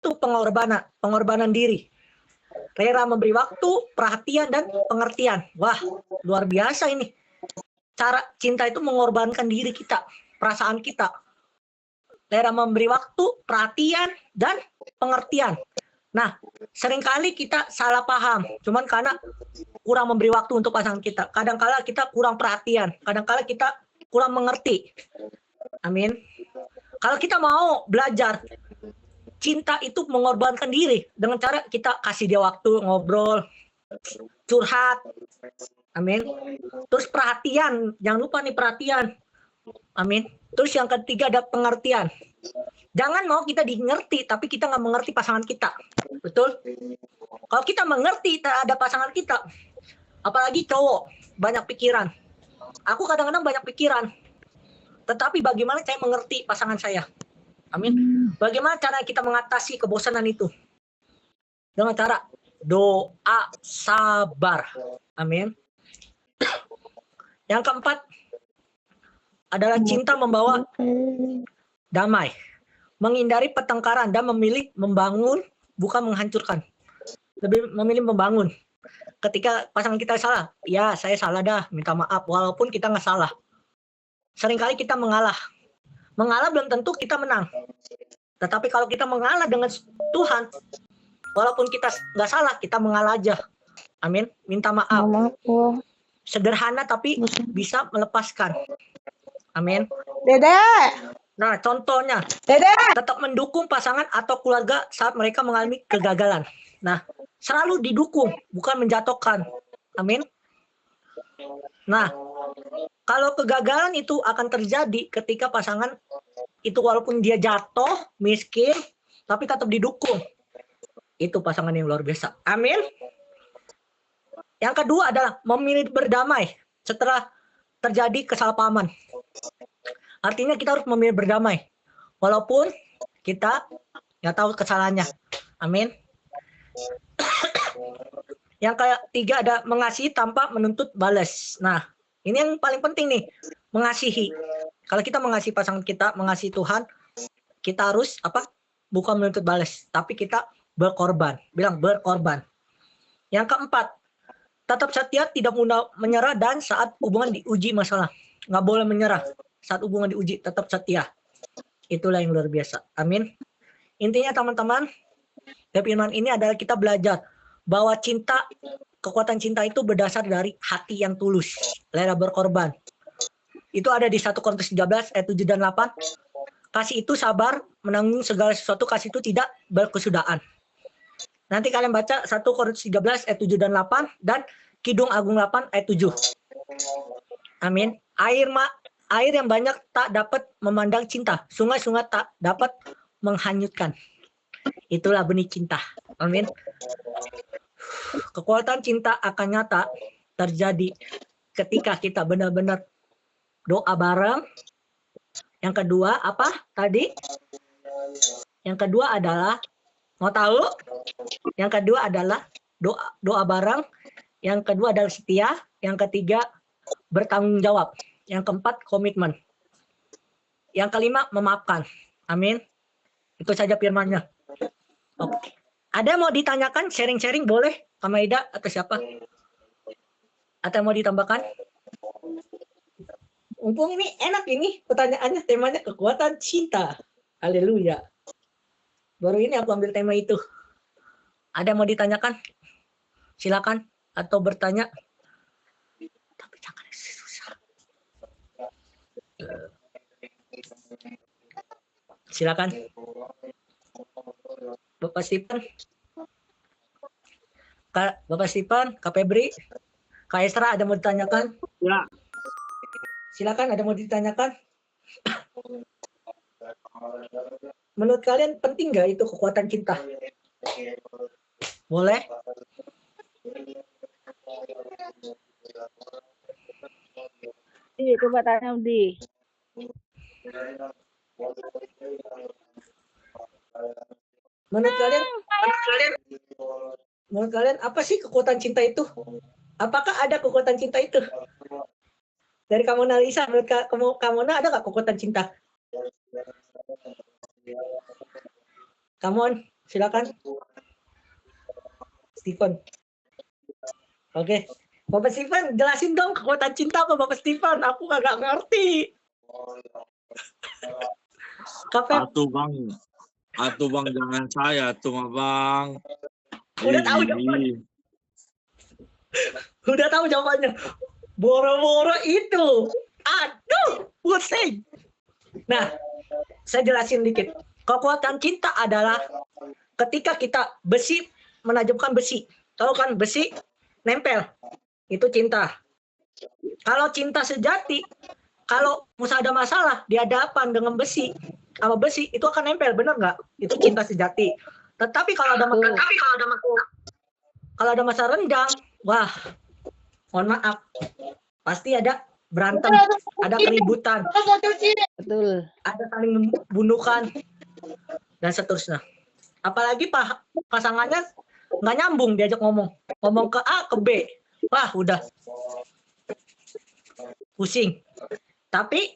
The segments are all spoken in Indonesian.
itu pengorbanan diri. Rela memberi waktu, perhatian, dan pengertian. Wah, luar biasa ini. Cara cinta itu mengorbankan diri kita, perasaan kita. Rela memberi waktu, perhatian, dan pengertian. Nah, seringkali kita salah paham. Cuman karena kurang memberi waktu untuk pasangan kita. Kadang-kala kita kurang perhatian. Kadang-kala kita kurang mengerti. Amin. Kalau kita mau belajar, cinta itu mengorbankan diri dengan cara kita kasih dia waktu ngobrol, curhat, amin. Terus perhatian, jangan lupa nih perhatian, amin. Terus yang ketiga ada pengertian. Jangan mau kita dimengerti, tapi kita nggak mengerti pasangan kita, betul? Kalau kita mengerti terhadap pasangan kita, apalagi cowok, banyak pikiran. Aku kadang-kadang banyak pikiran, tetapi bagaimana saya mengerti pasangan saya? Amin. Bagaimana cara kita mengatasi kebosanan itu? Dengan cara doa, sabar. Amin. Yang keempat adalah cinta membawa damai, menghindari pertengkaran dan memilih membangun bukan menghancurkan. Lebih memilih membangun. Ketika pasangan kita salah, ya saya salah dah, minta maaf walaupun kita nggak salah. Seringkali kita mengalah. Mengalah belum tentu kita menang. Tetapi kalau kita mengalah dengan Tuhan, walaupun kita nggak salah, kita mengalah aja. Amin. Minta maaf. Sederhana tapi bisa melepaskan. Amin. Dede. Nah, contohnya, Dede. tetap mendukung pasangan atau keluarga saat mereka mengalami kegagalan. Nah, selalu didukung, bukan menjatuhkan. Amin. Nah, kalau kegagalan itu akan terjadi ketika pasangan itu walaupun dia jatuh, miskin, tapi tetap didukung. Itu pasangan yang luar biasa. Amin. Yang kedua adalah memilih berdamai setelah terjadi kesalahpahaman. Artinya kita harus memilih berdamai. Walaupun kita nggak tahu kesalahannya. Amin. Yang ketiga ada mengasihi tanpa menuntut balas. Nah, ini yang paling penting nih, mengasihi. Kalau kita mengasihi pasangan kita, mengasihi Tuhan, kita harus apa? Bukan menuntut balas, tapi kita berkorban. Bilang berkorban. Yang keempat, tetap setia, tidak mudah menyerah dan saat hubungan diuji masalah. Nggak boleh menyerah. Saat hubungan diuji, tetap setia. Itulah yang luar biasa. Amin. Intinya teman-teman, firman ini adalah kita belajar bahwa cinta, kekuatan cinta itu berdasar dari hati yang tulus, rela berkorban. Itu ada di 1 Korintus 13 ayat 7 dan 8. Kasih itu sabar, menanggung segala sesuatu, kasih itu tidak berkesudahan. Nanti kalian baca 1 Korintus 13 ayat 7 dan 8 dan Kidung Agung 8 ayat 7. Amin. Air yang banyak tak dapat memandang cinta, sungai-sungai tak dapat menghanyutkan. Itulah benih cinta. Amin. Kekuatan cinta akan nyata terjadi ketika kita benar-benar doa bareng. Yang kedua apa tadi? Yang kedua adalah, mau tahu? Yang kedua adalah doa bareng. Yang kedua adalah setia. Yang ketiga bertanggung jawab. Yang keempat komitmen. Yang kelima memaafkan. Amin. Itu saja firman-Nya. Oke. Ada yang mau ditanyakan, sharing-sharing boleh, Kamaida atau siapa? Atau mau ditambahkan? Mumpung ini enak ini pertanyaannya, temanya kekuatan cinta. Haleluya. Baru ini aku ambil tema itu. Ada yang mau ditanyakan? Silakan atau bertanya. Tapi jangan susah. Silakan. Bapak Stephen, Bapak Stephen, Kak Febri, Kak Esra, ada mau ditanyakan? Ya. Silakan, ada mau ditanyakan? Menurut kalian penting nggak itu kekuatan cinta? Boleh? Iya, coba tanya Udi. Menurut kalian apa sih kekuatan cinta itu? Apakah ada kekuatan cinta itu? Dari kamu Nalisa, menurut kamu ada nggak kekuatan cinta? Come on. Silakan. Steven. Oke. Bapak Steven, jelasin dong kekuatan cinta apa Bapak Steven? Aku kagak ngerti. Kafe Atuh bang, jangan saya tuh mah bang. udah tahu jawabannya. Udah tahu jawabannya. Boro-boro itu. Aduh, pusing. Nah, saya jelasin dikit. Kekuatan cinta adalah ketika kita besi menajamkan besi. Tahu kan besi nempel. Itu cinta. Kalau cinta sejati, kalau misalnya ada masalah di hadapan dengan besi sama besi itu akan nempel, bener nggak? Itu cinta sejati. Tetapi kalau ada masa renggang, wah, mohon maaf, pasti ada berantem, ada keributan, Betul. ada saling membunuhkan dan seterusnya. Apalagi pasangannya nggak nyambung diajak ngomong ke A ke B, wah udah pusing. Tapi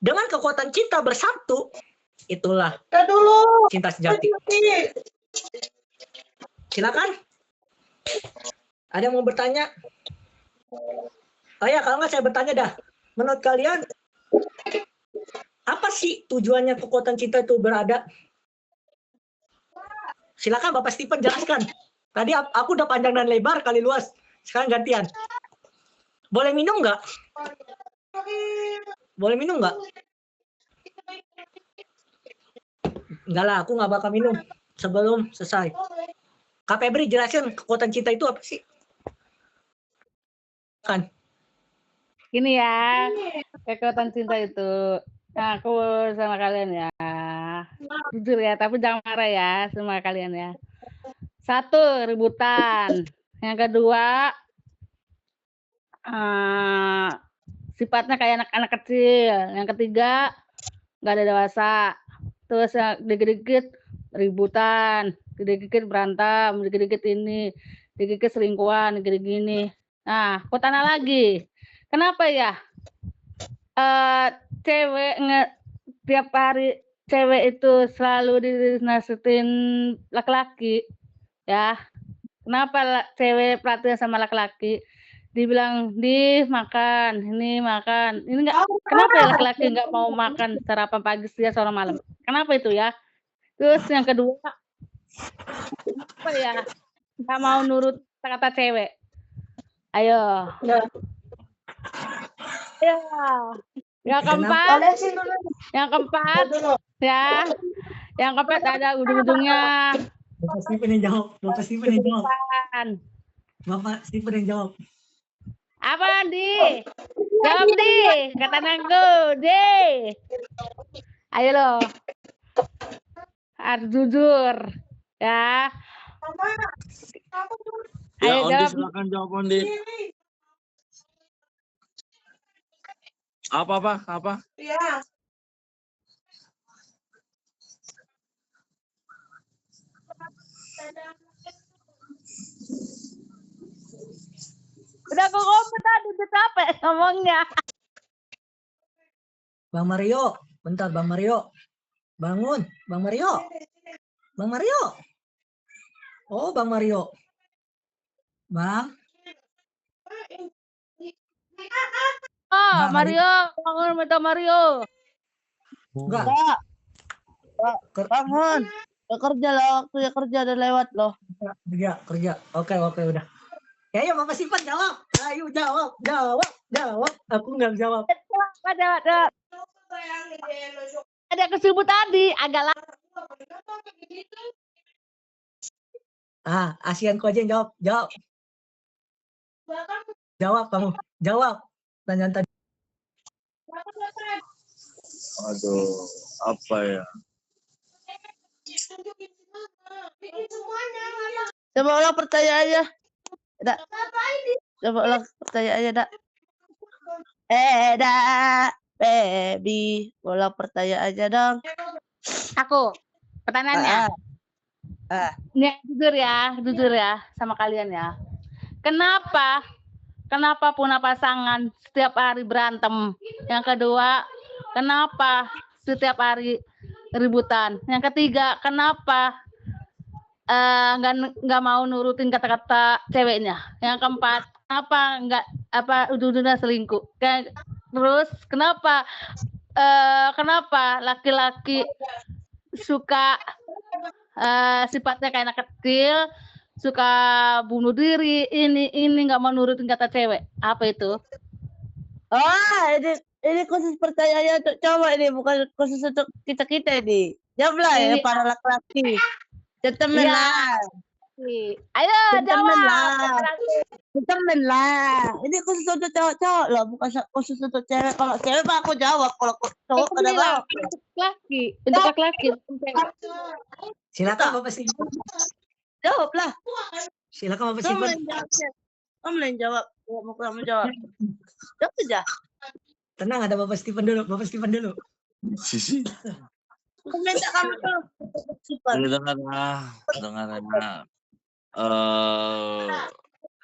dengan kekuatan cinta bersatu, itulah cinta sejati. Silakan. Ada yang mau bertanya? Oh ya, kalau nggak saya bertanya dah. Menurut kalian, apa sih tujuannya kekuatan cinta itu berada? Silakan Bapak Steven jelaskan. Tadi aku udah panjang dan lebar kali luas. Sekarang gantian. Boleh minum nggak? Boleh minum nggak? Enggak lah, aku nggak bakal minum sebelum selesai. Kak Febri jelasin kekuatan cinta itu apa sih? Kan? Gini ya, kekuatan cinta itu. Nah, aku sama kalian ya. Jujur ya, tapi jangan marah ya sama kalian ya. 1, ributan. Yang kedua, sifatnya kayak anak-anak kecil. Yang ketiga, nggak ada dewasa. Terus yang dikit-dikit ributan, dikit-dikit berantem, dikit-dikit ini, dikit-dikit selingkuhan, dikit-dikit gini. Nah, aku tanya lagi, kenapa ya cewek tiap hari cewek itu selalu dinasihatin laki-laki, ya? Kenapa cewek perhatian sama laki-laki? Dibilang makan, ini makan, ini enggak. Kenapa ya laki-laki nggak mau makan sarapan pagi, siang, sore, malam? Kenapa itu ya? Terus yang kedua, apa ya? Nggak mau nurut kata cewek. Ayo. Ya. Yang keempat, ya. Yang keempat ada ujung-ujungnya. Bapak Steven yang jawab. Bapak Steven yang jawab. Bapak Steven yang jawab. Apa, Di? Jawab, Di. Kata aku, Di. Ayo lo. Harus jujur. Ya. Ya, Ayo Ondi jawab. silakan jawab Ondi. Apa? Iya. Udah aku ngomong tadi, udah capek ngomongnya. Bang Mario, bentar Bang Mario. Bangun, Bang Mario. Bang Mario. Oh, Bang Mario. Bang. Oh, Bang, Mario, bangun minta Mario. Enggak. Bangun. Ya kerja lah, waktu ya kerja udah lewat loh. Kerja. Oke, udah. Ya, Bapak Steven jawab. Ayo jawab. Aku nggak jawab. Ada kesebut tadi, agak lama. ASEANku aja yang jawab. Jawab kamu. Jawab. Tanyaan tadi. Aduh, apa ya? Coba ulang pertanyaannya. Dak. Coba ulang pertanyaannya, Dak. Baby. Ulang pertanyaannya dong. Aku, pertanyaannya. Ini jujur ya sama kalian ya. Kenapa punya pasangan setiap hari berantem? Yang kedua, kenapa setiap hari ributan? Yang ketiga, kenapa nggak mau nurutin kata-kata ceweknya. Yang keempat, kenapa ujung-ujungnya selingkuh? Terus kenapa laki-laki suka sifatnya kayak anak kecil, suka bunuh diri, ini nggak mau nurutin kata cewek. Apa itu? Oh, ini khusus pertanyaan untuk cowok ini, bukan khusus untuk kita ini. Jawablah ya Ini- para laki-laki. Gentleman Iya. lah. Ayo Gentleman jawab. lah. Gentleman lah. Ini khusus untuk cowok-cowok loh, bukan khusus untuk cewek. Kalau cewek mah aku jawab, kalau cowok Aku kenapa? bilang, untuk laki-laki. Silakan Bapak Steven. Jawab lah. Silakan Bapak Kamu Steven. yang jawab. Kamu yang jawab. Mau kamu jawab. Jawab aja. Tenang, ada Bapak Steven dulu. Bapak Steven dulu. Sisi. Aku minta kamu tuh. Super. Dengar.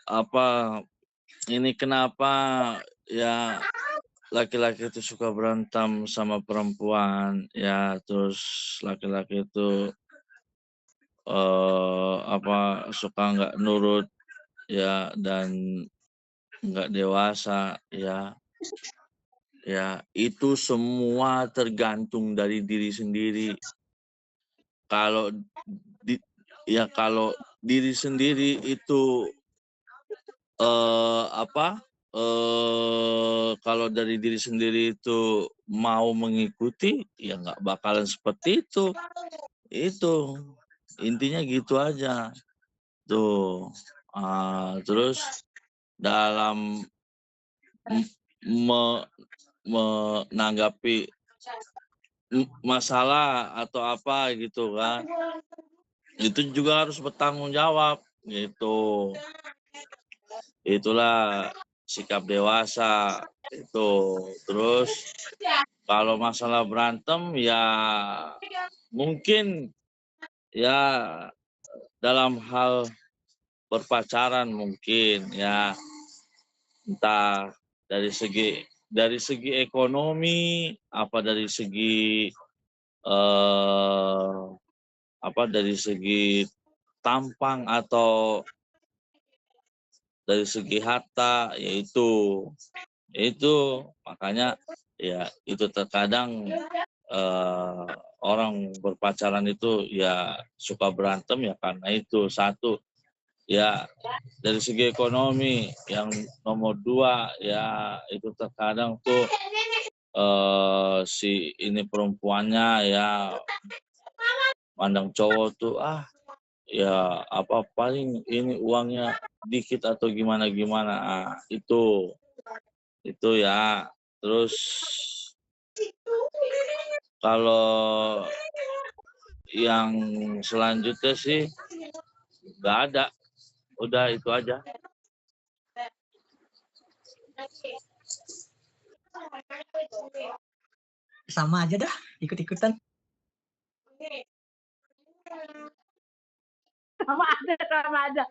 Apa ini kenapa ya laki-laki itu suka berantem sama perempuan ya, terus laki-laki itu suka nggak nurut ya, dan nggak dewasa ya. Ya, itu semua tergantung dari diri sendiri. Kalau diri sendiri itu kalau dari diri sendiri itu mau mengikuti, ya nggak bakalan seperti itu. Itu intinya gitu aja. Tuh. Terus dalam menanggapi masalah atau apa gitu kan, itu juga harus bertanggung jawab gitu. Itulah sikap dewasa itu. Terus kalau masalah berantem ya mungkin ya dalam hal berpacaran mungkin ya, entah dari segi ekonomi, apa dari segi dari segi tampang atau dari segi harta, yaitu makanya ya itu terkadang orang berpacaran itu ya suka berantem ya karena itu. Satu ya dari segi ekonomi, yang nomor dua ya itu terkadang tuh si ini perempuannya ya pandang cowok tuh ya apa paling ini uangnya dikit atau gimana itu ya. Terus kalau yang selanjutnya sih nggak ada, udah itu aja. Sama aja dah, ikut-ikutan. Sama aja.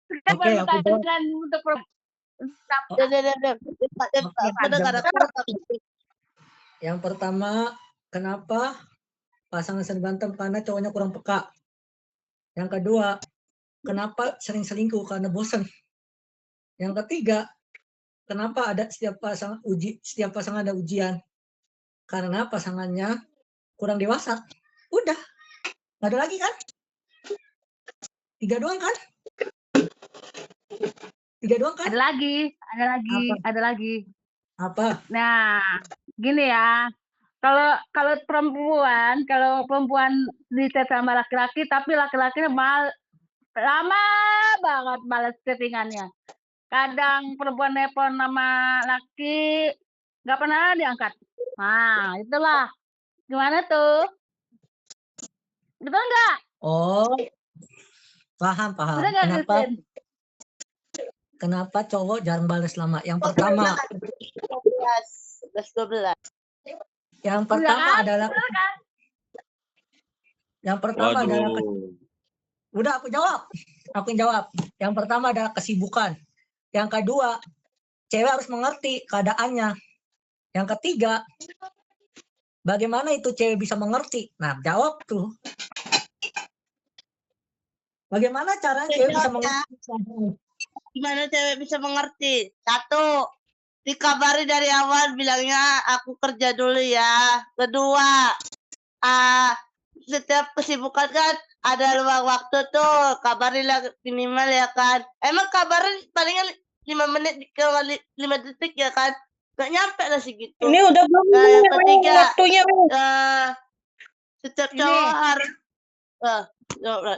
Oke, aku jawab. Untuk Yang pertama, kenapa pasangan sering berantem? Karena cowoknya kurang peka. Yang kedua, kenapa sering selingkuh? Karena bosan. Yang ketiga, kenapa ada setiap pasangan ada ujian? Karena pasangannya kurang dewasa. Udah, nggak ada lagi kan? 3 doang kan? 3 doang kan? Ada lagi. Apa? Nah, gini ya. Kalau perempuan di-chat sama laki-laki, tapi laki-lakinya lama banget balas chattingannya. Kadang perempuan nelpon sama laki nggak pernah diangkat. Nah, itulah. Gimana tuh? Betul nggak? Oh, paham. Udah nggak, Christine? Kenapa cowok jarang balas lama? Yang pertama, 12. yang pertama adalah Waduh. udah aku jawab. Yang pertama adalah kesibukan. Yang kedua, cewek harus mengerti keadaannya. Yang ketiga, bagaimana itu cewek bisa mengerti? Nah, jawab tuh. Bagaimana caranya cewek bisa mengerti? Gimana cewek bisa mengerti? Satu, dikabari dari awal bilangnya aku kerja dulu ya. Kedua, setiap kesibukan kan ada luang waktu tuh, kabarilah minimal ya kan. Emang kabarin palingan 5 menit ke 5 detik ya kan. Gak nyampe lah segitu. Ini udah belum Nah, yang Mel, ketiga, waktunya Mel. setiap Ini. cowok harus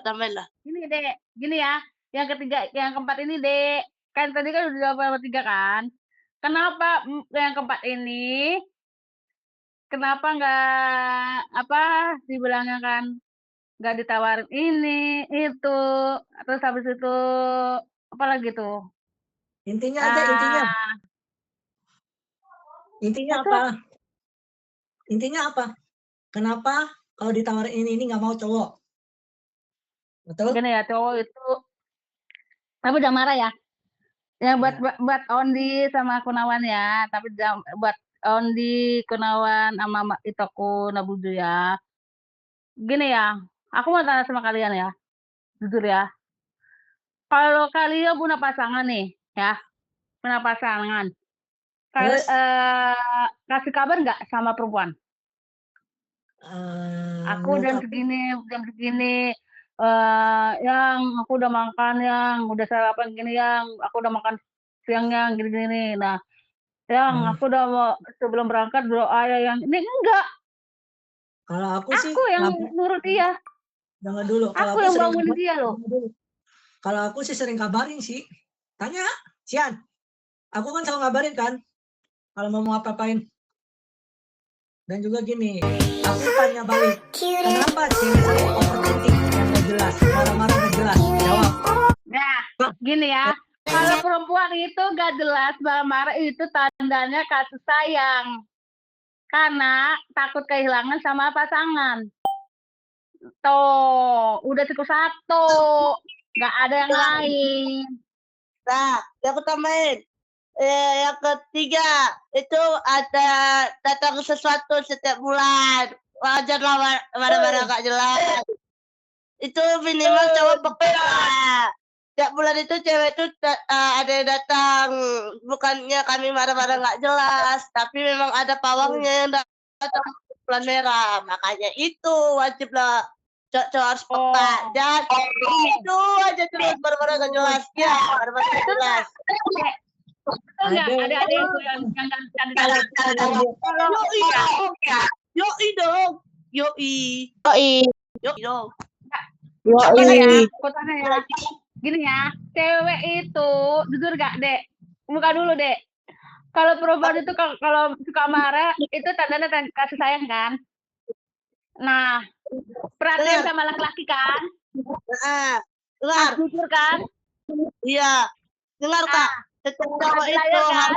tambahin lah. Gini dek, gini ya. Yang ketiga, yang keempat ini dek. Kan tadi kan udah jawab tiga kan. Kenapa yang keempat ini? Kenapa nggak dibilangnya kan nggak ditawarin ini itu terus habis itu apa lagi tuh? Intinya aja, intinya. Ah, Intinya Itu. apa? Intinya apa? Kenapa kalau ditawarin ini nggak mau cowok? Betul? Gini ya cowok itu, tapi jangan marah ya. Ya buat Ondi sama Kunawan ya, tapi buat Ondi, Kunawan sama Itoku Nabuju ya. Gini ya, aku mau tanya sama kalian ya, jujur ya. Kalau kalian punya pasangan nih, ya, punya pasangan, Terus? kasih kabar nggak sama perempuan? Aku Menurut jam segini, yang aku udah makan yang, udah sarapan gini yang, aku udah makan siang yang gini-gini. Nah, yang aku udah mau sebelum berangkat doa ya yang ini enggak. kalau aku sih Aku yang nurut dia. jangan dulu. Kalau Aku yang bangunin dia loh. Kalau aku sih sering kabarin sih. Tanya, Sian. Aku kan selalu ngabarin kan. Kalau mau apa-apain. Dan juga gini, aku tanya balik. Kenapa cewek saya overthinking yang gak jelas, marah-marah gak jelas? Jawab. Nah, gini ya. Kalau perempuan itu gak jelas marah-marah itu tandanya kasih sayang. Karena takut kehilangan sama pasangan. Tuh, udah cukup satu. Gak ada yang lain. Nah, yang aku tambahin. Yang ketiga, itu ada datang sesuatu setiap bulan. Wajar lah marah-marah gak jelas. Itu minimal cowok peka. Setiap bulan itu cewek itu ada yang datang. Bukannya kami marah-marah gak jelas. Tapi memang ada pawangnya yang datang bulan merah. Makanya itu wajib lah. Cowok harus peka. Dan itu aja terus marah-marah gak jelas. Ya, marah-marah gak jelas. Enggak, ada yang Yoi dong. Yoi. Yoi. Yoi dong. Apa ya? Yoi. Aku tanya ya. Gini ya, cewek itu jujur gak, Dek? Buka dulu, Dek. Kalau perempuan itu kalau suka marah, itu tandanya kasih sayang kan? Nah, perhatian sama laki-laki kan? Dengar. Jujur kan? Iya. Dengar, Kak. Setiap cowok itu kan?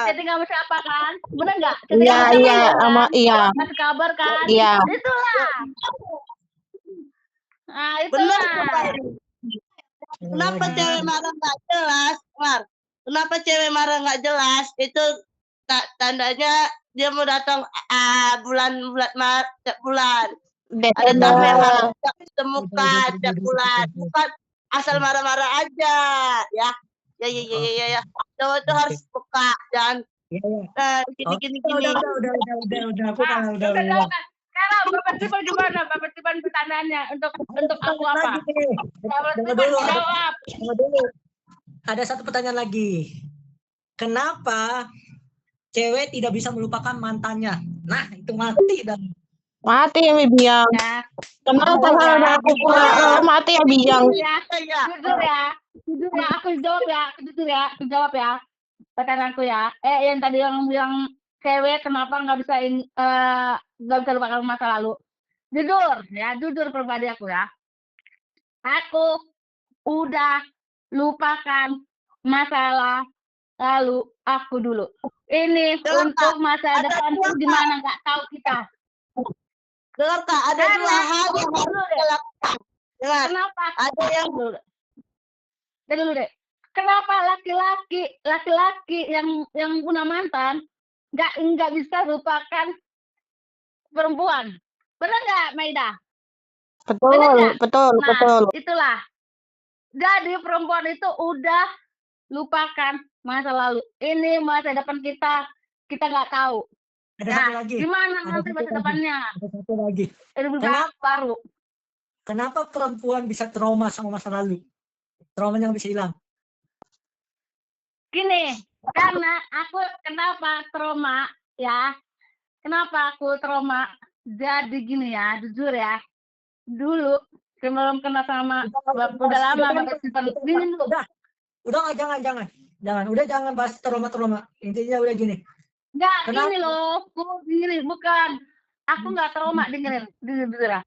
Chatting sama siapa kan? Bener nggak? Iya, iya. Kasih kabar kan? Iya. Itulah. Nah, benar. itulah. Kenapa cewek marah nggak jelas, Mar? Kenapa cewek marah nggak jelas? Itu tandanya dia mau datang bulan. Ada tanda yang harus ditemukan tiap bulan. Bukan asal marah-marah aja, ya. Ya. Cowok itu harus peka dan gini. Udah, aku kalah, udah. Sekarang Bapak Tipan gimana? Bapak Tipan pertanyaannya untuk aku apa? Jawab dulu. Ada satu pertanyaan lagi. Kenapa cewek tidak bisa melupakan mantannya? Nah, itu mati dan mati ya Biang. Ya. Kenapa ada aku mati ya Biang? Jujur ya, aku jawab ya. Pertanyaanku ya. Yang tadi yang bilang cewek kenapa nggak bisa lupakan masa lalu? Jujur pribadi aku ya. Aku udah lupakan masalah lalu aku dulu. Ini untuk masa depan gimana nggak tahu kita. Dengar, Kak, ada dua hal yang harus kita lakukan. Dengar. Kenapa? Ada yang dulu deh. Kenapa laki-laki yang punya mantan nggak bisa lupakan perempuan? Benar nggak, Maida? Betul, Bener nggak? betul, Nah, betul. itulah. Jadi perempuan itu udah lupakan masa lalu. Ini masa depan kita nggak tahu. Ada Ya, satu lagi. gimana Ada nanti satu masa lagi. depannya? Ada satu lagi. Lebih Kenapa? baru. Kenapa perempuan bisa trauma sama masa lalu? Traumanya bisa hilang. Gini, karena aku kenapa trauma ya? Kenapa aku trauma? Jadi gini ya, jujur ya. Dulu sebelum kenal sama udah lama nggak simpan gini dulu. Udah nggak, jangan. Udah jangan bahas trauma. Intinya udah gini. Enggak, Kenapa? ini loh, gini bukan. Aku nggak trauma dengerin, jujur ya.